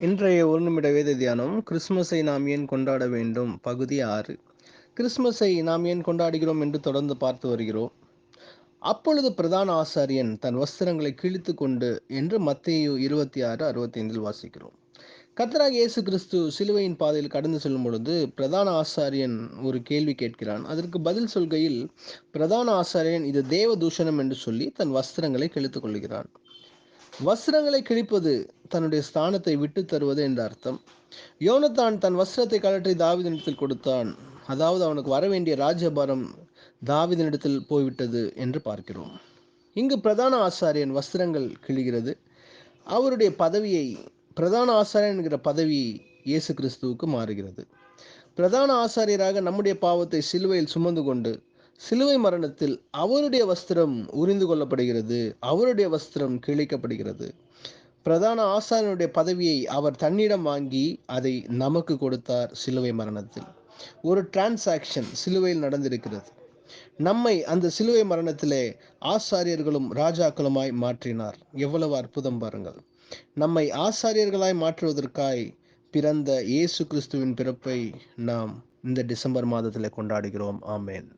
இன்றைய ஒரு நிமிட வேத தியானம் கிறிஸ்துமஸை நாம் ஏன் கொண்டாட வேண்டும் பகுதி 6. கிறிஸ்துமஸை நாம் ஏன் கொண்டாடுகிறோம் என்று தொடர்ந்து பார்த்து வருகிறோம். அப்பொழுது பிரதான ஆசாரியன் தன் வஸ்திரங்களை கிழித்து கொண்டு என்று மத்தேயு 26:65 வாசிக்கிறோம். கர்த்தராகிய இயேசு கிறிஸ்து சிலுவையின் பாதையில் கடந்து செல்லும் பொழுது பிரதான ஆசாரியன் ஒரு கேள்வி கேட்கிறான். அதற்கு பதில் சொல்கையில் பிரதான ஆசாரியன் இது தேவ தூஷணம் என்று சொல்லி தன் வஸ்திரங்களை கிழித்துக் கொள்கிறான். வஸ்திரங்களை கிழிப்பது தன்னுடைய ஸ்தானத்தை விட்டு தருவது என்ற அர்த்தம். யோனத்தான் தன் வஸ்திரத்தை கழற்றி தாவீதினிடத்தில் கொடுத்தான். அதாவது அவனுக்கு வரவேண்டிய ராஜ்யபாரம் தாவீதினிடத்தில் போய்விட்டது என்று பார்க்கிறோம். இங்கு பிரதான ஆசாரியன் வஸ்திரங்கள் கிழிகிறது. அவருடைய பதவியை பிரதான ஆசாரியன் என்கிற பதவி இயேசு கிறிஸ்துவுக்கு மாறுகிறது. பிரதான ஆசாரியராக நம்முடைய பாவத்தை சிலுவையில் சுமந்து கொண்டு சிலுவை மரணத்தில் அவருடைய வஸ்திரம் உரிந்து கொள்ளப்படுகிறது. அவருடைய வஸ்திரம் கிழிக்கப்படுகிறது. பிரதான ஆசாரியனுடைய பதவியை அவர் தன்னிடம் வாங்கி அதை நமக்கு கொடுத்தார். சிலுவை மரணத்தில் ஒரு டிரான்சாக்ஷன் சிலுவையில் நடந்திருக்கிறது. நம்மை அந்த சிலுவை மரணத்திலே ஆசாரியர்களும் ராஜாக்களுமாய் மாற்றினார். எவ்வளவு அற்புதம் பாருங்கள். நம்மை ஆசாரியர்களாய் மாற்றுவதற்காய் பிறந்த இயேசு கிறிஸ்துவின் பிறப்பை நாம் இந்த டிசம்பர் மாதத்தில் கொண்டாடுகிறோம். ஆமேன்.